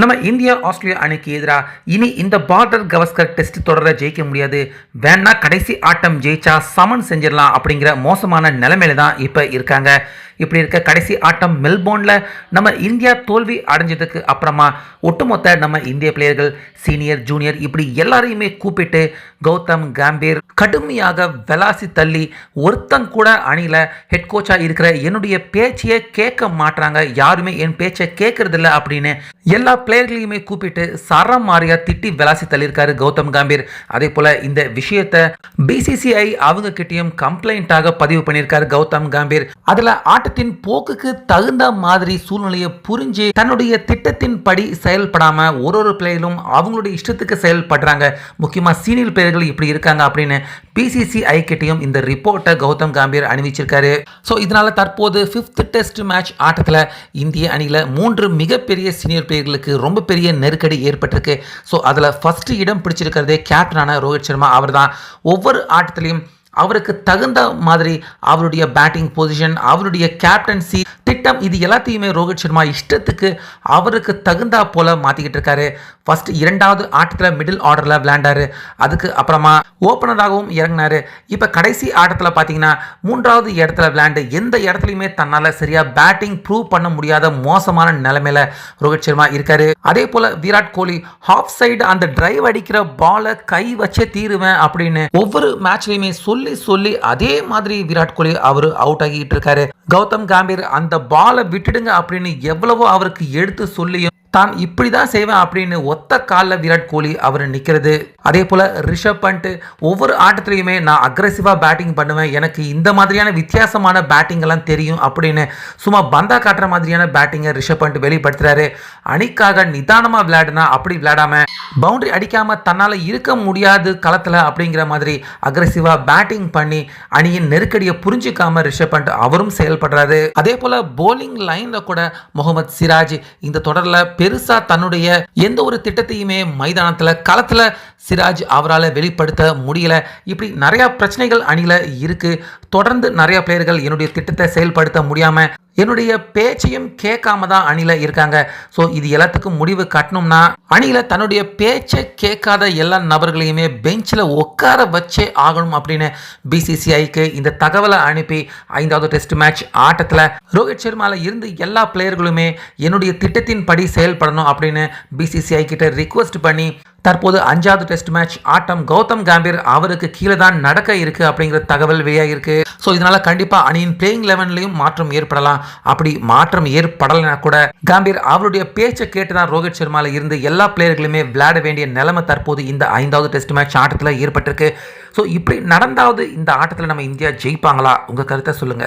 நம்ம India Australia அணிக்கு எதிராக இனி இந்த பார்டர் கவஸ்கர் டெஸ்ட் தொடர ஜெயிக்க முடியாது, வேணா கடைசி ஆட்டம் ஜெயிச்சா சமன் செஞ்சிடலாம் அப்படிங்கிற மோசமான நிலைமையில தான் இப்போ இருக்காங்க. இப்படி இருக்க கடைசி ஆட்டம் மெல்போர்னில் நம்ம இந்தியா தோல்வி அடைஞ்சதுக்கு அப்புறமா ஒட்டுமொத்த நம்ம இந்திய பிளேயர்கள் சீனியர் ஜூனியர் இப்படி எல்லாரையுமே கூப்பிட்டு கௌதம் கம்பீர் கடுமையாக விளாசி தள்ளி ஒருத்தன் கூட அணியில் ஹெட் கோச்சாக இருக்கிற என்னுடைய பேச்சையே கேட்க மாட்டாங்க, யாருமே என் பேச்சை கேட்கறதில்ல அப்படின்னு எல்லா பிளேயர்களையுமே கூப்பிட்டு சரம் மாறியா திட்டி விளாசி தள்ளியிருக்காரு கௌதம் கம்பீர். அதே போல இந்த விஷயத்தை பிசிசிஐ அவங்க கிட்டையும் கம்ப்ளைண்டாக பதிவு பண்ணியிருக்காரு கௌதம் கம்பீர். அதுல ஆட்டத்தின் போக்குக்கு தகுந்த மாதிரி சூழ்நிலையை புரிஞ்சு தன்னுடைய திட்டத்தின் படி செயல்படாம ஒரு பிளேயரும் அவங்களுடைய இஷ்டத்துக்கு செயல்படுறாங்க, முக்கியமா சீனியர் பிளேயர்கள் இப்படி இருக்காங்க அப்படின்னு பிசிசிஐ கிட்டையும் இந்த ரிப்போர்ட்டை கௌதம் கம்பீர் அணிவிச்சிருக்காரு. ஸோ இதனால தற்போது 5th டெஸ்ட் மேட்ச் ஆட்டத்தில் இந்திய அணியில் 3 மிகப்பெரிய சீனியர் பிளேயர்களுக்கு ரொம்ப பெரிய நெருக்கடி ஏற்பட்டிருக்கு. ஸோ அதில் ஃபர்ஸ்ட் இடம் பிடிச்சிருக்கிறதே கேப்டனான ரோஹித் சர்மா. அவர் தான் ஒவ்வொரு ஆட்டத்திலையும் அவருக்கு தகுந்த மாதிரி அவருடைய பேட்டிங் பொசிஷன், அவருடைய கேப்டன்சி திட்டம், இது எல்லாத்தையுமே ரோஹித் சர்மா இஷ்டத்துக்கு அவருக்கு தகுந்தா போல மாற்றிக்கிட்டு இருக்காரு. ஃபர்ஸ்ட் 2வது ஆட்டத்தில் மிடில் ஆர்டரில் விளையாண்டாரு, அதுக்கு அப்புறமா ஓப்பனராகவும் இறங்கினாரு. இப்போ கடைசி ஆட்டத்தில் பார்த்தீங்கன்னா 3வது இடத்துல விளையாண்டு எந்த இடத்துலையுமே தன்னால் சரியாக பேட்டிங் ப்ரூவ் பண்ண முடியாத மோசமான நிலைமையில ரோஹித் சர்மா இருக்காரு. அதே போல் விராட் கோலி ஹாஃப் சைடு அந்த டிரைவ் அடிக்கிற பாலை கை வச்சே தீருவேன் அப்படின்னு ஒவ்வொரு மேட்ச்லையுமே சொல்லி அதே மாதிரி விராட் கோலி அவர் அவுட் ஆகிட்டு இருக்காரு. கௌதம் கம்பீர் அந்த பாலை விட்டுடுங்க அப்படின்னு எவ்வளவோ அவருக்கு எடுத்து சொல்லியும் தான் இப்படிதான் செய்வேன் அப்படின்னு ஒத்த காலில் விராட் கோலி அவர் நிற்கிறது. அதே போல ரிஷப் பண்ட் ஒவ்வொரு ஆட்டத்திலையுமே நான் அக்ரெசிவா பேட்டிங் பண்ணுவேன், எனக்கு இந்த மாதிரியான வித்தியாசமான பேட்டிங் எல்லாம் தெரியும் அப்படின்னு சும்மா பந்தா காட்டுற மாதிரியான பேட்டிங்கை ரிஷப் பண்ட் வெளிப்படுத்துறாரு. அணிக்காக நிதானமா விளையாடுனா அப்படி விளையாடாம பவுண்டரி அடிக்காம தன்னால இருக்க முடியாது களத்துல அப்படிங்கிற மாதிரி அக்ரெசிவா பேட்டிங் பண்ணி அணியின் நெருக்கடியை புரிஞ்சுக்காம ரிஷப் பண்ட் அவரும் செயல்படுறாரு. அதே போல போலிங் லைன்ல கூட முகமது சிராஜ் இந்த தொடர்ல பெருசா தன்னுடைய எந்த ஒரு திட்டத்தையுமே மைதானத்துல களத்துல சிராஜ் அவரால் வெளிப்படுத்த முடியல. இப்படி நிறைய பிரச்சனைகள் அணியில இருக்கு. தொடர்ந்து நிறைய பிளேயர்கள் என்னுடைய திட்டத்தை செயல்படுத்த முடியாம என்னுடைய பேச்சையும் கேட்காம தான் அணியில இருக்காங்க. ஸோ இது எல்லாத்துக்கும் முடிவு கட்டணும்னா அணியில தன்னுடைய பேச்சை கேட்காத எல்லா நபர்களையுமே பெஞ்சில் உட்கார வச்சே ஆகணும் அப்படின்னு பிசிசிஐக்கு இந்த தகவலை அனுப்பி 5வது டெஸ்ட் மேட்ச் ஆட்டத்தில் ரோஹித் சர்மால இருந்து எல்லா பிளேயர்களுமே என்னுடைய திட்டத்தின் படி செயல்படணும் அப்படின்னு பிசிசிஐ கிட்ட ரிக்வெஸ்ட் பண்ணி தற்போது 5வது டெஸ்ட் மேட்ச் ஆட்டம் கௌதம் கம்பீர் அவருக்கு கீழே தான் நடக்க இருக்கு அப்படிங்கிற தகவல் வெளியாகிருக்கு. ஸோ இதனால கண்டிப்பா அணியின் பிளேயிங் லெவன்லையும் மாற்றம் ஏற்படலாம். அப்படி மாற்றம் ஏற்படலைன்னா கூட கம்பீர் அவருடைய பேச்சை கேட்டுதான் ரோஹித் சர்மால இருந்து எல்லா பிளேயர்களுமே விளையாட வேண்டிய நிலைமை தற்போது இந்த 5வது டெஸ்ட் மேட்ச் ஆட்டத்தில் ஏற்பட்டிருக்கு. ஸோ இப்படி நடந்தாவது இந்த ஆட்டத்தில் நம்ம இந்தியா ஜெயிப்பாங்களா? உங்க கருத்தை சொல்லுங்க.